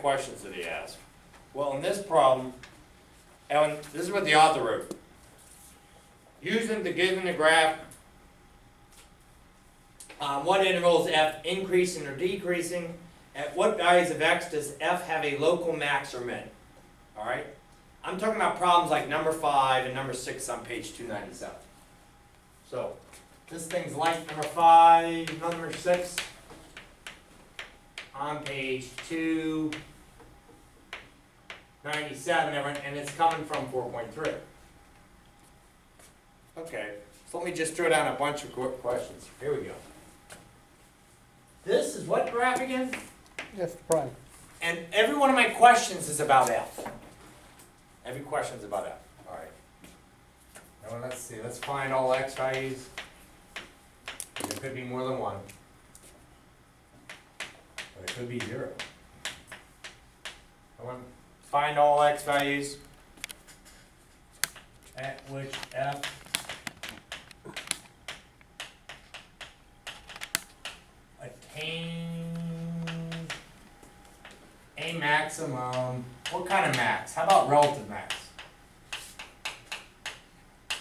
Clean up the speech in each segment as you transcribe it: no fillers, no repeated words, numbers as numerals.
questions that he asked? Well, in this problem, and this is what the author wrote. Using the given the graph, what interval is f increasing or decreasing? At what values of x does f have a local max or min? All right? I'm talking about problems like number 5 and number 6 on page 297. So, this thing's like number 5, number 6 on page 297, and it's coming from 4.3. Okay, so let me just throw down a bunch of questions. Here we go. This is what graph again? F prime. And every one of my questions is about f. Every question is about f. All right. Now let's see. Let's find all x values. There could be more than one. But it could be 0. I want to find all x values at which f attains a maximum. What kind of max? How about relative max?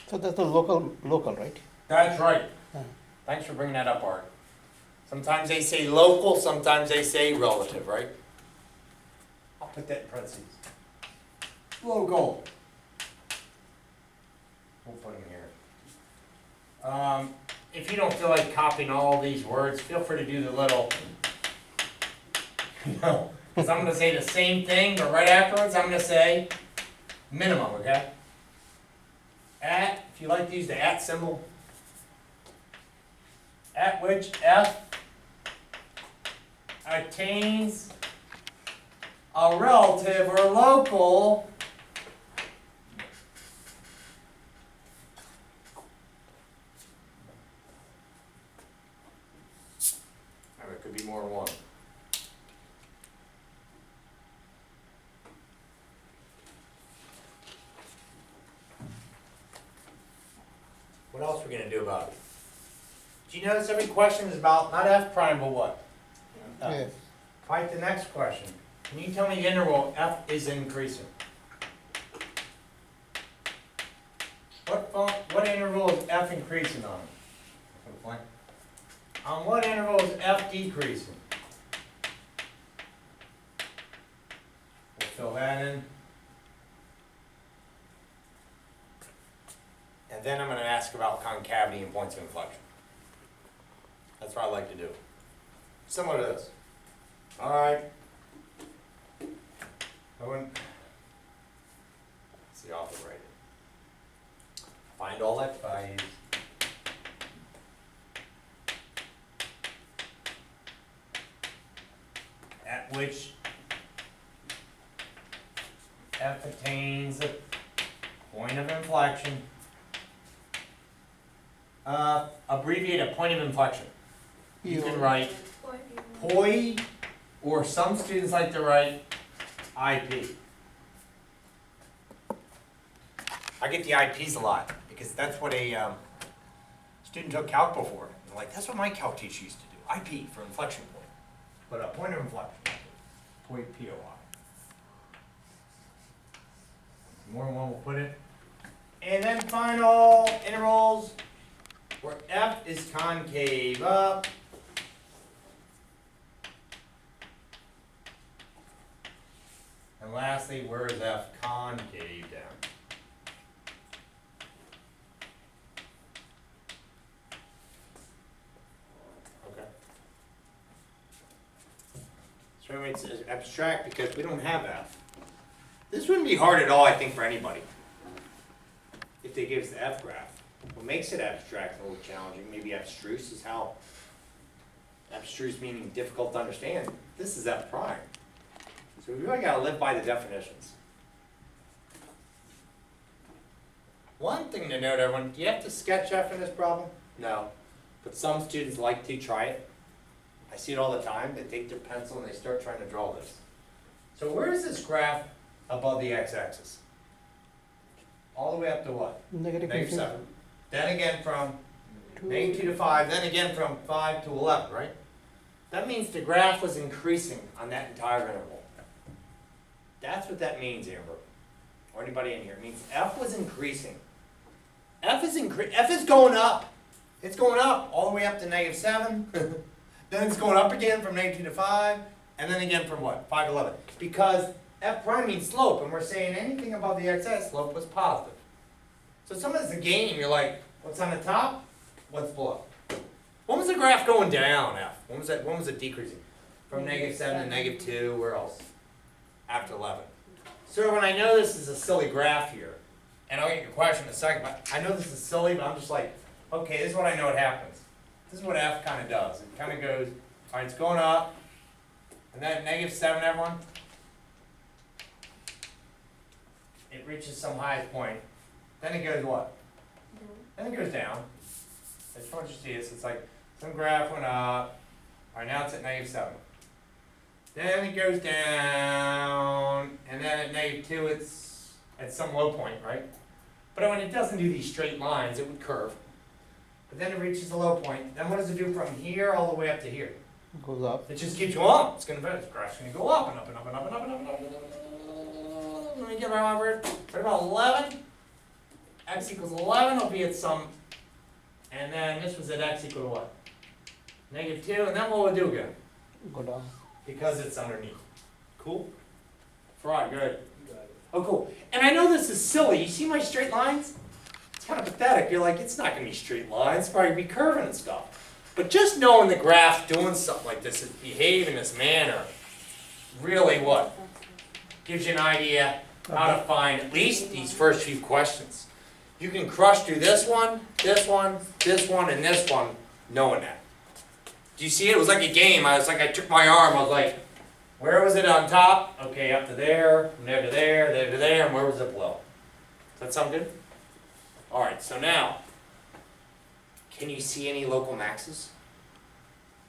So that's the local, right? That's right. Yeah. Thanks for bringing that up, Art. Sometimes they say local, sometimes they say relative, right? I'll put that in parentheses. Local. We'll put them here. If you don't feel like copying all these words, feel free to do the little, no, because I'm going to say the same thing, but right afterwards I'm going to say minimum, okay? At, if you like to use the at symbol, at which f attains a relative or local it could be more than one. What else are we going to do about it? Do you notice every question is about not f prime, but what? F. Yes. Fight the next question. Can you tell me the interval f is increasing? What interval is f increasing on? On what interval is f decreasing? We'll fill that in. And then I'm going to ask about concavity and points of inflection. That's what I like to do. Similar to this. All right. It's the author right. Find all x values. At which f attains a point of inflection. Abbreviate a point of inflection. You can write POI, or some students like to write IP. I get the IPs a lot because that's what a student took calc before. They're like, that's what my calc teacher used to do. IP for inflection point. But a point of inflection. POI, POI. More than one will put it. And then final intervals where f is concave up. And lastly, where is f concave down? Okay. So it's abstract because we don't have f. This wouldn't be hard at all, I think, for anybody. If they give us the f graph. What makes it abstract and a little challenging, maybe abstruse, is how abstruse meaning difficult to understand. This is f prime. So we really got to live by the definitions. One thing to note, everyone, do you have to sketch f in this problem? No. But some students like to try it. I see it all the time. They take their pencil and they start trying to draw this. So where is this graph above the x-axis? All the way up to what? Negative -7. Then again from -2 to 5, then again from 5 to 11, right? That means the graph was increasing on that entire interval. That's what that means, Amber. Or anybody in here. It means F was increasing. F is going up. It's going up all the way up to -7. Then it's going up again from -2 to 5. And then again from what? 5 to 11. Because F prime means slope, and we're saying anything above the x-axis slope was positive. So sometimes the game, you're like, what's on the top? What's below? When was the graph going down, F? When was it decreasing? From -7 to -2, where else? After 11. So when I know this is a silly graph here, and I'll get your question in a second, but I know this is silly, but I'm just like, okay, this is what I know what happens. This is what F kind of does. It kind of goes, all right, it's going up, and then at -7, everyone, it reaches some highest point. Then it goes what? Then it goes down. I just want you to see this. It's like some graph went up. All right, now it's at -7. Then it goes down, and then at -2 it's at some low point, right? But when it doesn't do these straight lines, it would curve. But then it reaches the low point. Then what does it do from here all the way up to here? Goes up. It just keeps going up. It's gonna the graph's gonna go up and up and up and up and up and up and up and up. Let me get my number. Right about 11. X equals 11 will be at some, and then this was at x equal to what? -2, and then what will it do again? Go down. Because it's underneath. Cool? Right, good. Oh, cool. And I know this is silly. You see my straight lines? It's kind of pathetic. You're like, it's not going to be straight lines. It's probably be curving and stuff. But just knowing the graph doing something like this, is behave in this manner, really what? Gives you an idea how to find at least these first few questions. You can crush through this one, this one, this one, and this one, knowing that. Do you see it? It was like a game. I took my arm, I was like, where was it on top? Okay, up to there, from there to there, there to there, and where was it below? Does that sound good? Alright, so now, can you see any local maxes?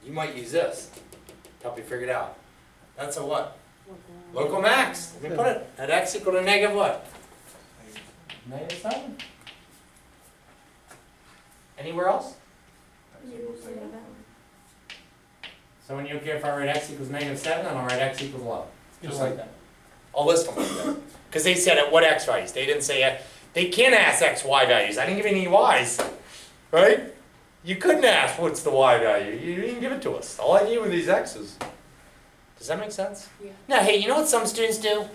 You might use this to help you figure it out. That's a what? Local max. Let me put it at x equal to negative what? -7. Anywhere else? So when you okay if I write x equals -7, then I'll write x equals what? Just like that. I'll list them like that. Because they said at what x values. They didn't say, they can't ask x, y values. I didn't give any y's. Right? You couldn't ask what's the y value. You didn't give it to us. All I gave were these x's. Does that make sense? Yeah. Now, hey, you know what some students do?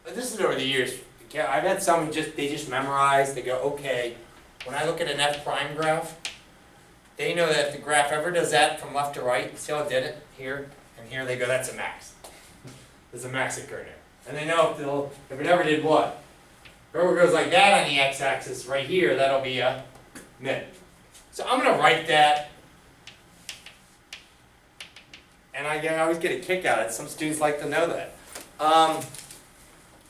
This is over the years. I've had some who they just memorize. They go, okay, when I look at an f prime graph, they know that if the graph ever does that from left to right, see how it did it here and here, they go, that's a max. There's a max occurring there. And they know if it ever did what? If it ever goes like that on the x-axis right here, that'll be a min. So I'm going to write that, and I always get a kick out of it. Some students like to know that.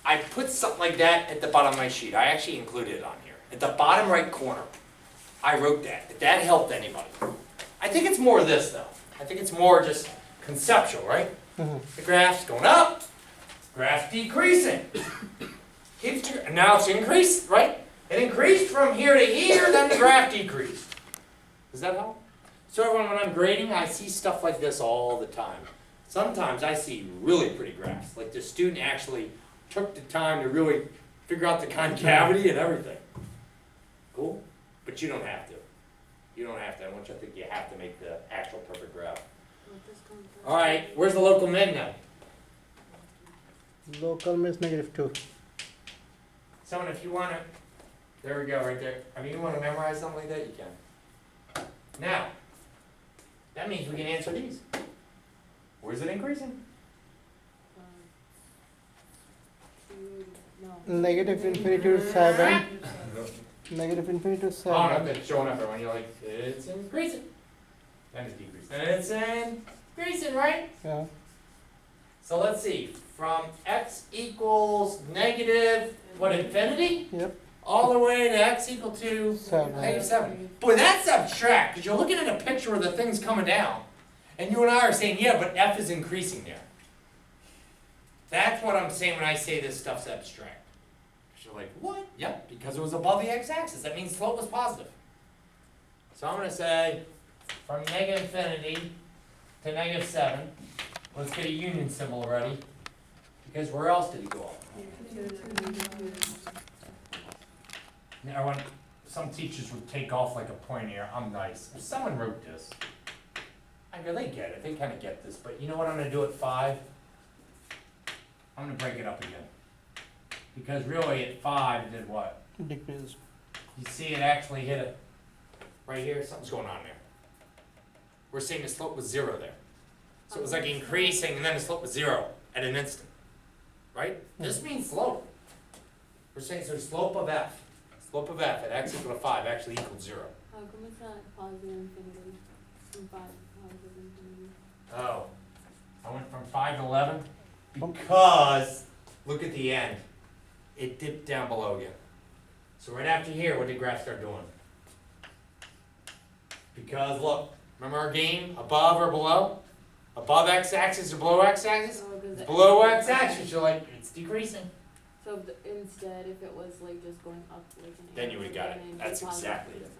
I put something like that at the bottom of my sheet. I actually included it on here. At the bottom right corner, I wrote that. If that helped anybody. I think it's more of this, though. I think it's more just conceptual, right? The graph's going up, graph's decreasing. Now it's increased, right? It increased from here to here, then the graph decreased. Does that help? So everyone, when I'm grading, I see stuff like this all the time. Sometimes I see really pretty graphs. Like the student actually took the time to really figure out the concavity and everything. Cool? But you don't have to. You don't have to. I want you to think you have to make the actual perfect graph. All right, where's the local min now? Local means -2. Someone, if you want to, there we go, right there. I mean, you want to memorize something like that, you can. Now, that means we can answer these. Where's it increasing? -∞ to 7. -∞ to 7. Oh, no, it's showing up everyone. You're like, it's increasing. Then it's decreasing. And it's increasing, right? Yeah. So let's see. From x equals negative, what, infinity? Yep. All the way to x equal to 7. -7. Boy, that's abstract, because you're looking at a picture where the thing's coming down. And you and I are saying, yeah, but f is increasing there. That's what I'm saying when I say this stuff's abstract. You're like, what? Yep, because it was above the x-axis. That means slope was positive. So I'm going to say, from -infinity to -7, let's get a union symbol ready. Because where else did he go up? Now, when some teachers would take off like a point here, I'm nice. If someone wrote this, I go, they get it, they kinda get this, but you know what I'm gonna do at 5? I'm gonna break it up again. Because really at 5, it did what? Decrease. You see it actually hit a, right here, something's going on there. We're seeing the slope was 0 there. So it was like increasing and then the slope was 0 at an instant. Right? This means slope. We're saying so slope of f. Slope of f at x equal to 5 actually equals 0. How come it's not positive infinity? From 5 positive infinity. Oh. I went from 5 to 11 because look at the end. It dipped down below again. So right after here, what did graph start doing? Because look, remember our game? Above or below? Above x-axis or below x-axis? Oh, 'cause the Below x-axis, you're like, it's decreasing. So instead, if it was like just going up like an Then you arrow, would've got it. then it'd be That's positive. exactly it.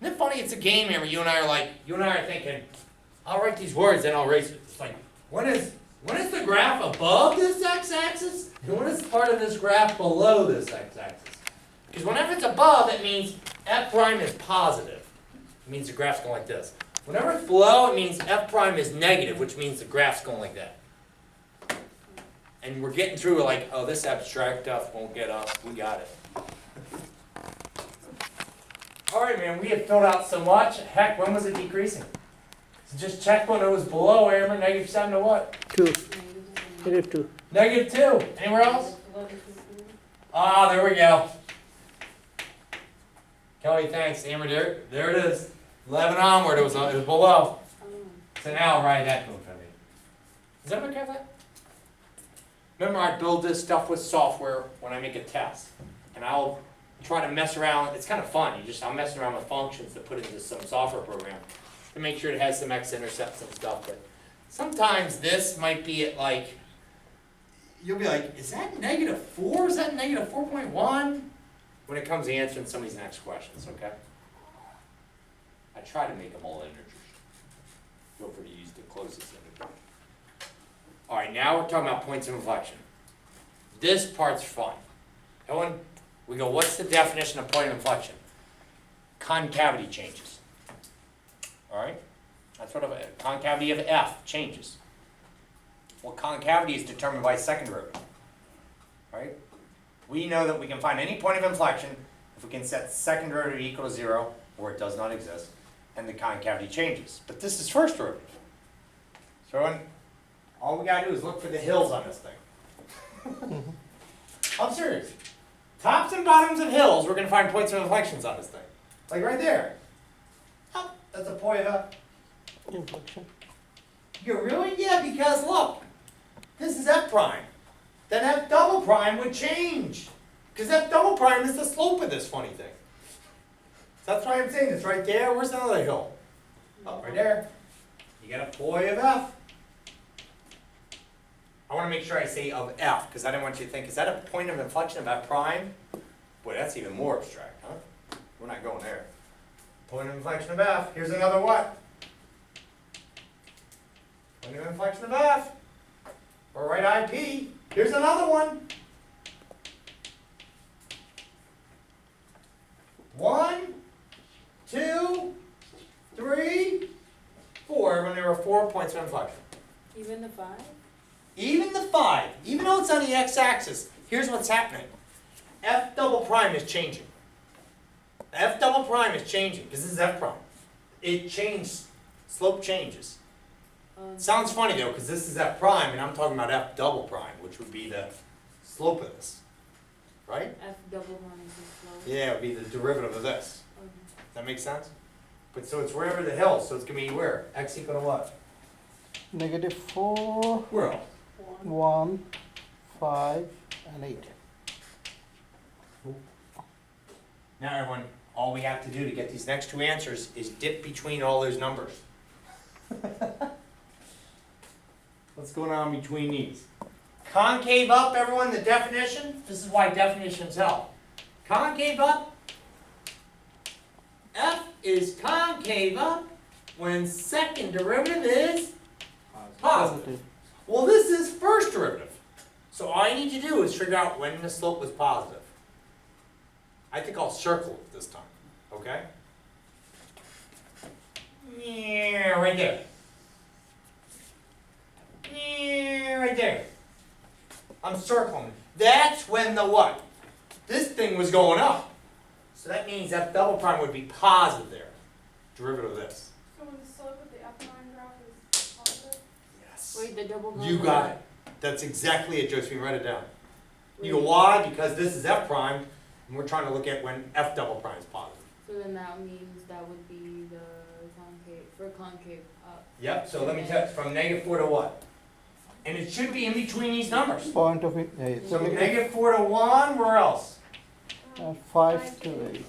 Isn't it funny? It's a game here where you and I are thinking, I'll write these words, then I'll erase it. It's like, when is the graph above this x-axis? And when is part of this graph below this x-axis? Because whenever it's above, it means f prime is positive. It means the graph's going like this. Whenever it's below, it means f prime is negative, which means the graph's going like that. And we're getting through like, oh, this abstract stuff won't get us. We got it. All right, man, we have filled out so much. Heck, when was it decreasing? So just check when it was below, Aaron, -7 to what? 2. Negative 2. -2. Anywhere else? Ah, there we go. Kelly, thanks. Amber, there it is. 11 onward, it was below. So now I'll write that code for me. Is that okay with that? Remember, I build this stuff with software when I make a test. And I'll try to mess around. It's kind of fun. I'm messing around with functions to put into some software program to make sure it has some x-intercepts and stuff. But sometimes this might be at like, you'll be like, is that -4? Is that -4.1? When it comes to answering some of these next questions, okay? I try to make them all integers. Feel free to use the closest integer. All right, now we're talking about points of inflection. This part's fun. Ellen, we go, what's the definition of point of inflection? Concavity changes. All right? That's what a concavity of f changes. Well, concavity is determined by second derivative. Right? We know that we can find any point of inflection if we can set second derivative equal to 0, or it does not exist, and the concavity changes. But this is first derivative. So all we gotta do is look for the hills on this thing. I'm serious. Tops and bottoms of hills, we're gonna find points of inflections on this thing. Like right there. Oh, that's a point of Inflection. You go, really? Yeah, because look, this is f prime. Then f double prime would change. Because f double prime is the slope of this funny thing. So that's why I'm saying it's right there. Where's another hill? Oh, right there. You got a point of f. I want to make sure I say of f, because I don't want you to think, is that a point of inflection of f prime? Boy, that's even more abstract, huh? We're not going there. Point of inflection of f. Here's another what? Point of inflection of f. Or right IP. Here's another one. 1, 2, 3, 4. When there were 4 points of inflection. Even the 5? Even the 5, even though it's on the x-axis, here's what's happening. F double prime is changing. F double prime is changing, because this is f prime. It changed, slope changes. Sounds funny though, because this is f prime, and I'm talking about f double prime, which would be the slope of this. Right? F double prime is the slope. Yeah, it would be the derivative of this. Okay. Does that make sense? But so it's wherever the hill, so it's going to be where? X equal to what? -4, Where else? 1, 5, and 8. Now everyone, all we have to do to get these next two answers is dip between all those numbers. What's going on between these? Concave up, everyone, the definition. This is why definitions help. Concave up. F is concave up when second derivative is positive. Well, this is first derivative. So all you need to do is figure out when the slope was positive. I think I'll circle it this time, okay? Yeah, right there. Yeah, right there. I'm circling. That's when the what? This thing was going up. So that means that double prime would be positive there. Derivative of this. So when the slope of the upper line graph is positive? Yes. Wait, the double line. You got it. That's exactly it, Josephine. Write it down. You go, why? Because this is F prime, and we're trying to look at when F double prime is positive. So then that means that would be the concave, for concave up. Yep, so let me tell you, from -4 to what? And it should be in between these numbers. Point of, So -4 to 1, where else? 5 to 8.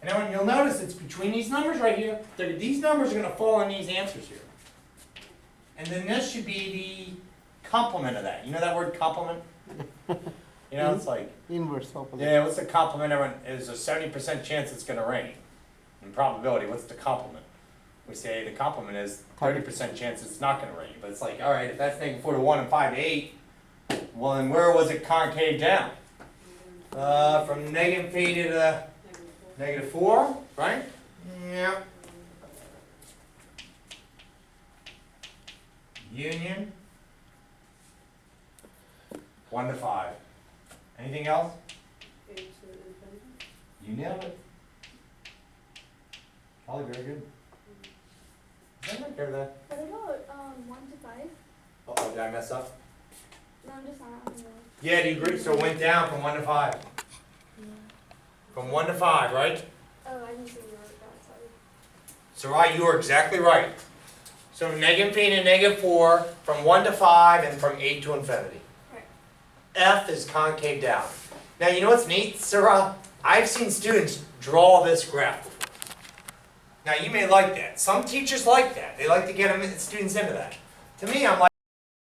And then you'll notice it's between these numbers right here. These numbers are gonna fall in these answers here. And then this should be the complement of that. You know that word complement? You know, it's like, Inverse opposite. yeah, what's the complement? Everyone, is a 70% chance it's gonna rain. In probability, what's the complement? We say the complement is 30% chance it's not gonna rain. But it's like, all right, if that's -4 to 1 and 5 to 8, well then where was it concave down? From -3 to -4, right? Yeah. Union. 1 to 5. Anything else? Eight to infinity. You nailed it. Probably very good. Is that right there, that? What about 1 to 5? Uh-oh, did I mess up? No, I'm just not on the. Yeah, do you agree? So it went down from 1 to 5. From 1 to 5, right? Oh, I didn't see you wrote that, sorry. So right, you are exactly right. So -3 to -4, from 1 to 5, and from 8 to infinity. Right. F is concave down. Now, you know what's neat, Sarah? I've seen students draw this graph before. Now, you may like that. Some teachers like that. They like to get students into that. To me, I'm like,